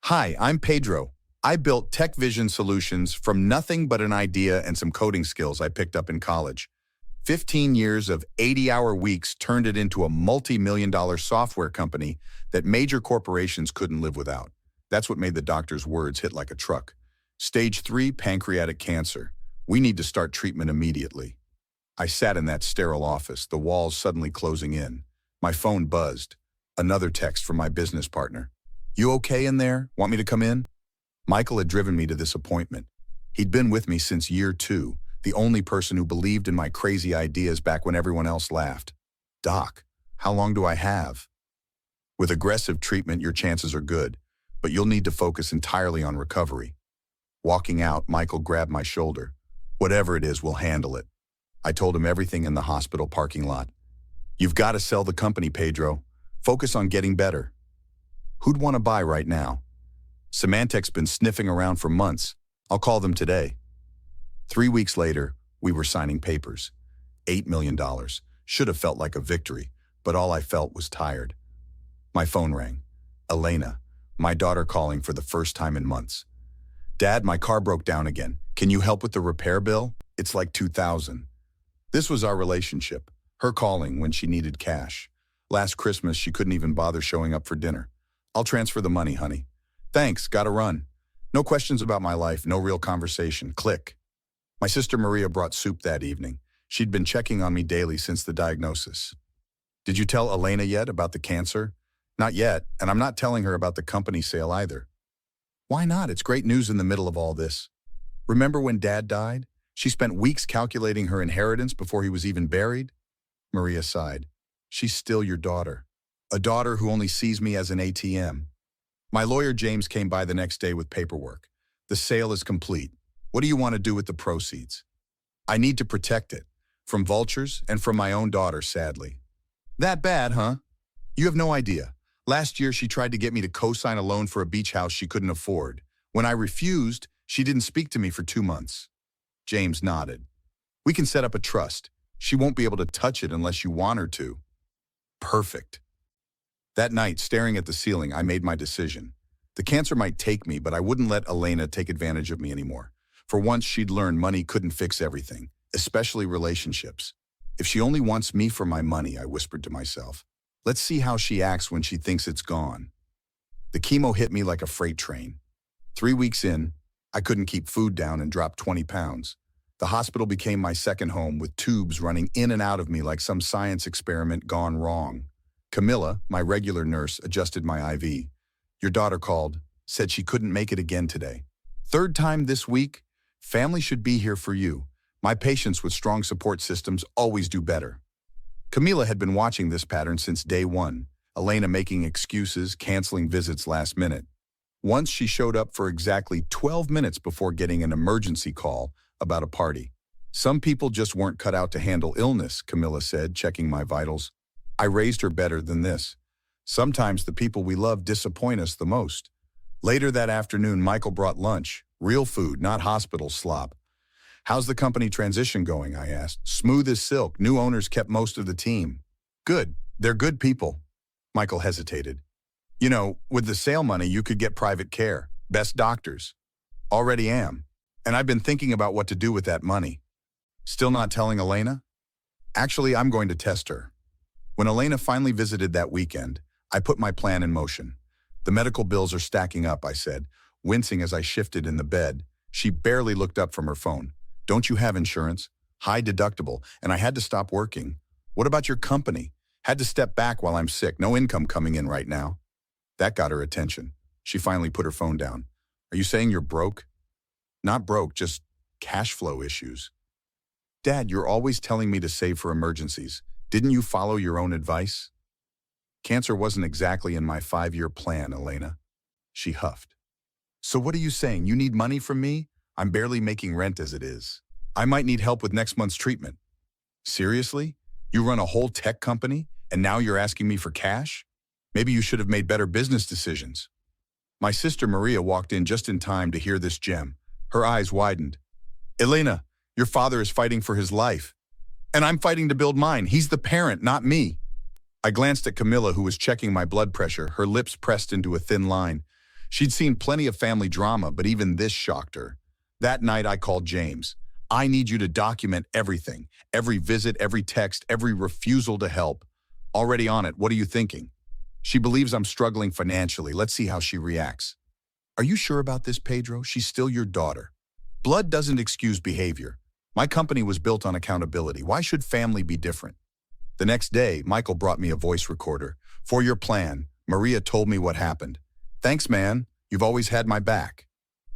Hi, I'm Pedro. I built Tech Vision Solutions from nothing but an idea and some coding skills I picked up in college. 15 years of 80-hour weeks turned it into a multi-million-dollar software company that major corporations couldn't live without. That's what made the doctor's words hit like a truck. Stage 3 pancreatic cancer. We need to start treatment immediately. I sat in that sterile office, the walls suddenly closing in. My phone buzzed. Another text from my business partner. "You okay in there? Want me to come in?" Michael had driven me to this appointment. He'd been with me since year 2, the only person who believed in my crazy ideas back when everyone else laughed. "Doc, how long do I have?" "With aggressive treatment, your chances are good, but you'll need to focus entirely on recovery." Walking out, Michael grabbed my shoulder. "Whatever it is, we'll handle it." I told him everything in the hospital parking lot. "You've got to sell the company, Pedro. Focus on getting better." "Who'd want to buy right now?" "Symantec's been sniffing around for months. I'll call them today." 3 weeks later, we were signing papers. $8 million. Should have felt like a victory, but all I felt was tired. My phone rang. Elena, my daughter calling for the first time in months. "Dad, my car broke down again. Can you help with the repair bill? It's like $2,000. This was our relationship, her calling when she needed cash. Last Christmas, she couldn't even bother showing up for dinner. "I'll transfer the money, honey." "Thanks, gotta run." No questions about my life, no real conversation. Click. My sister Maria brought soup that evening. She'd been checking on me daily since the diagnosis. "Did you tell Elena yet about the cancer?" "Not yet, and I'm not telling her about the company sale either." "Why not? It's great news in the middle of all this. Remember when Dad died? She spent weeks calculating her inheritance before he was even buried." Maria sighed. "She's still your daughter. A daughter who only sees me as an ATM. My lawyer James came by the next day with paperwork. The sale is complete. What do you want to do with the proceeds?" "I need to protect it. From vultures and from my own daughter, sadly." "That bad, huh?" "You have no idea. Last year she tried to get me to co-sign a loan for a beach house she couldn't afford. When I refused, she didn't speak to me for 2 months. James nodded. "We can set up a trust. She won't be able to touch it unless you want her to." Perfect. That night, staring at the ceiling, I made my decision. The cancer might take me, but I wouldn't let Elena take advantage of me anymore. For once, she'd learned money couldn't fix everything, especially relationships. "If she only wants me for my money," I whispered to myself. "Let's see how she acts when she thinks it's gone." The chemo hit me like a freight train. 3 weeks in, I couldn't keep food down and dropped 20 pounds. The hospital became my second home, with tubes running in and out of me like some science experiment gone wrong. Camilla, my regular nurse, adjusted my IV. "Your daughter called, said she couldn't make it again today. Third time this week? Family should be here for you. My patients with strong support systems always do better." Camilla had been watching this pattern since day 1, Elena making excuses, canceling visits last minute. Once she showed up for exactly 12 minutes before getting an emergency call about a party. "Some people just weren't cut out to handle illness," Camilla said, checking my vitals. I raised her better than this. Sometimes the people we love disappoint us the most. Later that afternoon, Michael brought lunch. Real food, not hospital slop. "How's the company transition going?" I asked. "Smooth as silk. New owners kept most of the team." "Good. They're good people." Michael hesitated. "You know, with the sale money, you could get private care. Best doctors." "Already am. And I've been thinking about what to do with that money." "Still not telling Elena?" "Actually, I'm going to test her." When Elena finally visited that weekend, I put my plan in motion. "The medical bills are stacking up," I said, wincing as I shifted in the bed. She barely looked up from her phone. "Don't you have insurance?" "High deductible, and I had to stop working." "What about your company?" "Had to step back while I'm sick. No income coming in right now." That got her attention. She finally put her phone down. "Are you saying you're broke?" "Not broke, just cash flow issues." "Dad, you're always telling me to save for emergencies. Didn't you follow your own advice?" "Cancer wasn't exactly in my 5-year plan, Elena." She huffed. "So what are you saying? You need money from me? I'm barely making rent as it is. I might need help with next month's treatment." "Seriously? You run a whole tech company, and now you're asking me for cash? Maybe you should have made better business decisions." My sister Maria walked in just in time to hear this gem. Her eyes widened. "Elena, your father is fighting for his life. And I'm fighting to build mine. He's the parent, not me." I glanced at Camilla, who was checking my blood pressure, her lips pressed into a thin line. She'd seen plenty of family drama, but even this shocked her. That night, I called James. I need you to document everything. Every visit, every text, every refusal to help. Already on it, what are you thinking? She believes I'm struggling financially. Let's see how she reacts. Are you sure about this, Pedro? She's still your daughter. Blood doesn't excuse behavior. My company was built on accountability. Why should family be different? The next day, Michael brought me a voice recorder. For your plan, Maria told me what happened. Thanks, man. You've always had my back.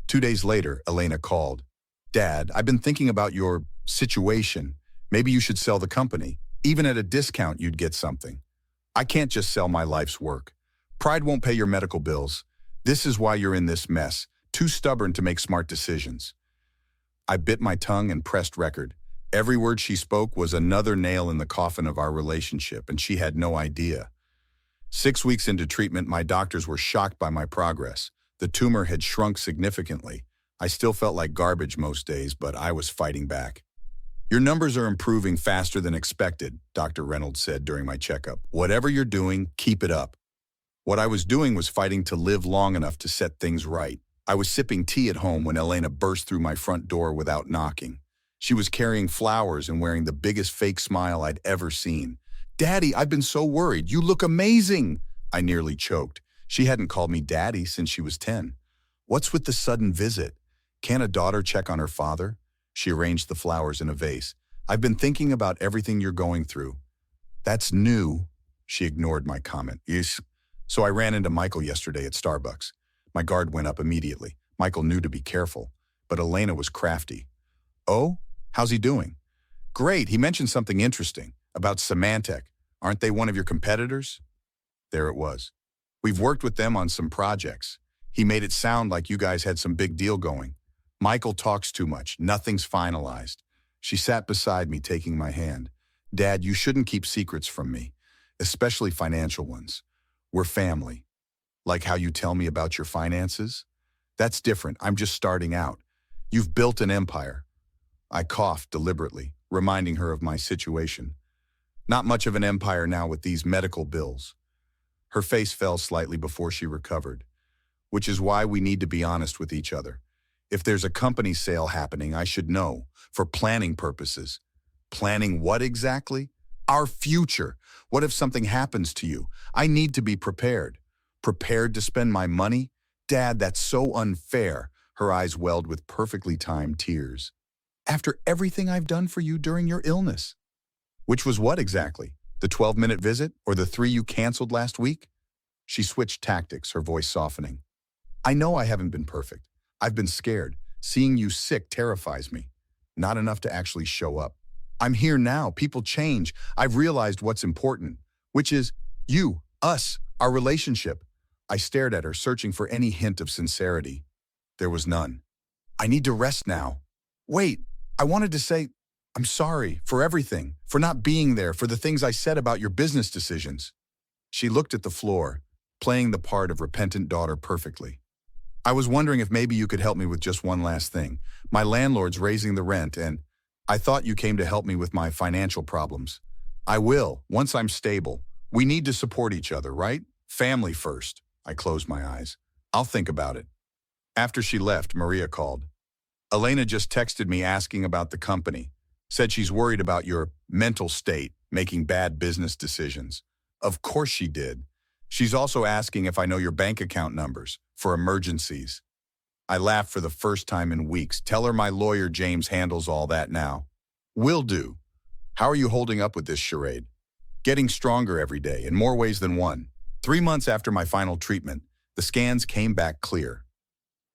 2 days later, Elena called. Dad, I've been thinking about your situation. Maybe you should sell the company. Even at a discount, you'd get something. I can't just sell my life's work. Pride won't pay your medical bills. This is why you're in this mess. Too stubborn to make smart decisions. I bit my tongue and pressed record. Every word she spoke was another nail in the coffin of our relationship, and she had no idea. 6 weeks into treatment, my doctors were shocked by my progress. The tumor had shrunk significantly. I still felt like garbage most days, but I was fighting back. Your numbers are improving faster than expected, Dr. Reynolds said during my checkup. Whatever you're doing, keep it up. What I was doing was fighting to live long enough to set things right. I was sipping tea at home when Elena burst through my front door without knocking. She was carrying flowers and wearing the biggest fake smile I'd ever seen. Daddy, I've been so worried. You look amazing. I nearly choked. She hadn't called me Daddy since she was 10. What's with the sudden visit? Can't a daughter check on her father? She arranged the flowers in a vase. I've been thinking about everything you're going through. That's new. She ignored my comment. Yes. So I ran into Michael yesterday at Starbucks. My guard went up immediately. Michael knew to be careful, but Elena was crafty. Oh, how's he doing? Great, he mentioned something interesting about Symantec. Aren't they one of your competitors? There it was. We've worked with them on some projects. He made it sound like you guys had some big deal going. Michael talks too much. Nothing's finalized. She sat beside me, taking my hand. Dad, you shouldn't keep secrets from me, especially financial ones. We're family. Like how you tell me about your finances? That's different. I'm just starting out. You've built an empire. I coughed deliberately, reminding her of my situation. Not much of an empire now with these medical bills. Her face fell slightly before she recovered, which is why we need to be honest with each other. If there's a company sale happening, I should know, for planning purposes. Planning what exactly? Our future. What if something happens to you? I need to be prepared. Prepared to spend my money? Dad, that's so unfair. Her eyes welled with perfectly timed tears. After everything I've done for you during your illness. Which was what exactly? The 12-minute visit or the 3 you canceled last week? She switched tactics, her voice softening. I know I haven't been perfect. I've been scared. Seeing you sick terrifies me. Not enough to actually show up. I'm here now. People change. I've realized what's important, which is you, us, our relationship. I stared at her, searching for any hint of sincerity. There was none. I need to rest now. Wait, I wanted to say, I'm sorry for everything, for not being there, for the things I said about your business decisions. She looked at the floor, playing the part of repentant daughter perfectly. I was wondering if maybe you could help me with just one last thing. My landlord's raising the rent, and I thought you came to help me with my financial problems. I will, once I'm stable. We need to support each other, right? Family first. I closed my eyes. I'll think about it. After she left, Maria called. Elena just texted me asking about the company. Said she's worried about your mental state, making bad business decisions. Of course she did. She's also asking if I know your bank account numbers for emergencies. I laughed for the first time in weeks. Tell her my lawyer James handles all that now. Will do. How are you holding up with this charade? Getting stronger every day, in more ways than one. 3 months after my final treatment, the scans came back clear.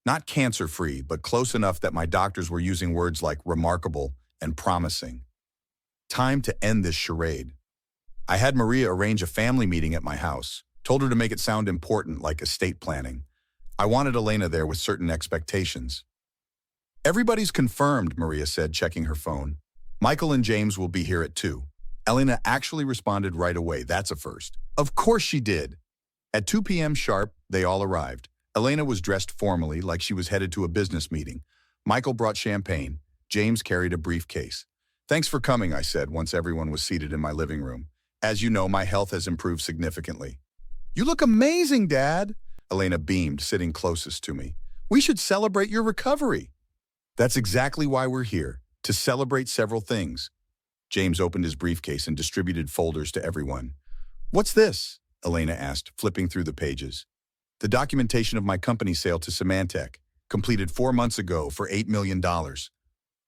Not cancer-free, but close enough that my doctors were using words like remarkable and promising. Time to end this charade. I had Maria arrange a family meeting at my house, told her to make it sound important like estate planning. I wanted Elena there with certain expectations. Everybody's confirmed, Maria said, checking her phone. Michael and James will be here at 2. Elena actually responded right away. That's a first. Of course she did. At 2 p.m. sharp, they all arrived. Elena was dressed formally, like she was headed to a business meeting. Michael brought champagne. James carried a briefcase. Thanks for coming, I said once everyone was seated in my living room. As you know, my health has improved significantly. You look amazing, Dad. Elena beamed, sitting closest to me. We should celebrate your recovery. That's exactly why we're here, to celebrate several things. James opened his briefcase and distributed folders to everyone. What's this? Elena asked, flipping through the pages. The documentation of my company sale to Symantec, completed 4 months ago for $8 million.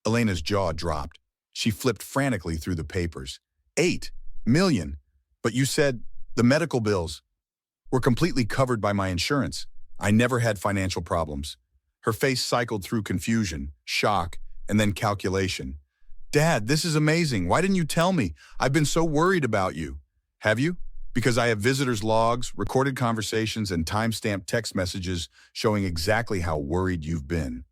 Elena's jaw dropped. She flipped frantically through the papers. 8 million? But you said the medical bills were completely covered by my insurance. I never had financial problems. Her face cycled through confusion, shock, and then calculation. Dad, this is amazing. Why didn't you tell me? I've been so worried about you. Have you? Because I have visitors' logs, recorded conversations, and time-stamped text messages showing exactly how worried you've been.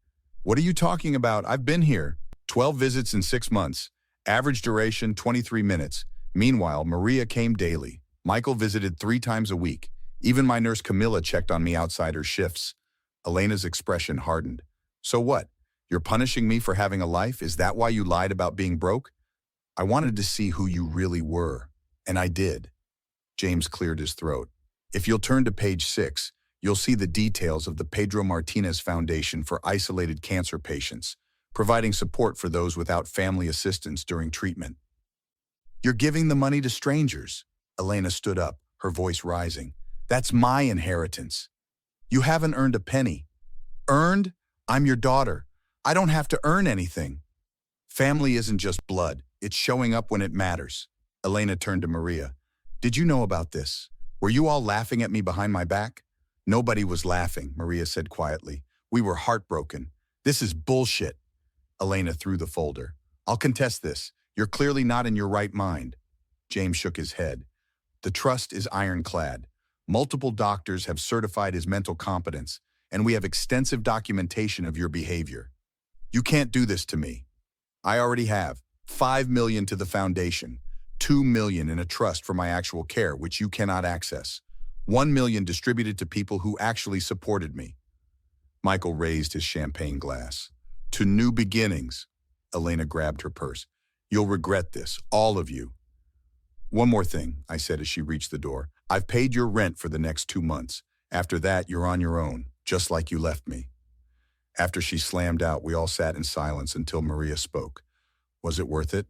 What are you talking about? I've been here. 12 visits in 6 months. Average duration, 23 minutes. Meanwhile, Maria came daily. Michael visited 3 times a week. Even my nurse Camilla checked on me outside her shifts. Elena's expression hardened. So what? You're punishing me for having a life? Is that why you lied about being broke? I wanted to see who you really were, and I did. James cleared his throat. If you'll turn to page 6, you'll see the details of the Pedro Martinez Foundation for Isolated Cancer Patients, providing support for those without family assistance during treatment. You're giving the money to strangers. Elena stood up, her voice rising. That's my inheritance. You haven't earned a penny. Earned? I'm your daughter. I don't have to earn anything. Family isn't just blood. It's showing up when it matters. Elena turned to Maria. Did you know about this? Were you all laughing at me behind my back? Nobody was laughing, Maria said quietly. We were heartbroken. This is bullshit. Elena threw the folder. I'll contest this. You're clearly not in your right mind. James shook his head. The trust is ironclad. Multiple doctors have certified his mental competence, and we have extensive documentation of your behavior. You can't do this to me. I already have. $5 million to the foundation. $2 million in a trust for my actual care, which you cannot access. $1 million distributed to people who actually supported me. Michael raised his champagne glass. To new beginnings. Elena grabbed her purse. You'll regret this, all of you. One more thing, I said as she reached the door. I've paid your rent for the next 2 months. After that, you're on your own, just like you left me. After she slammed out, we all sat in silence until Maria spoke. Was it worth it?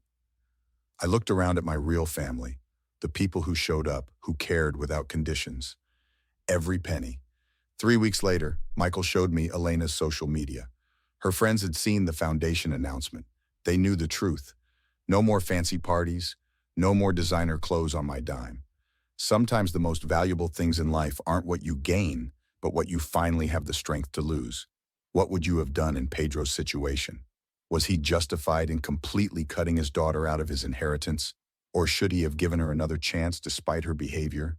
I looked around at my real family, the people who showed up, who cared without conditions. Every penny. 3 weeks later, Michael showed me Elena's social media. Her friends had seen the foundation announcement. They knew the truth. No more fancy parties, no more designer clothes on my dime. Sometimes the most valuable things in life aren't what you gain, but what you finally have the strength to lose. What would you have done in Pedro's situation? Was he justified in completely cutting his daughter out of his inheritance? Or should he have given her another chance despite her behavior?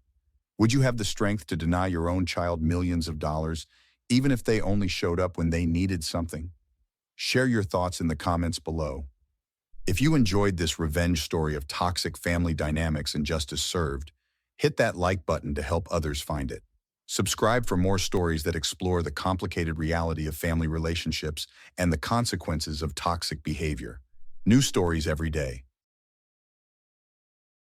Would you have the strength to deny your own child millions of dollars, even if they only showed up when they needed something? Share your thoughts in the comments below. If you enjoyed this revenge story of toxic family dynamics and justice served, hit that like button to help others find it. Subscribe for more stories that explore the complicated reality of family relationships and the consequences of toxic behavior. New stories every day.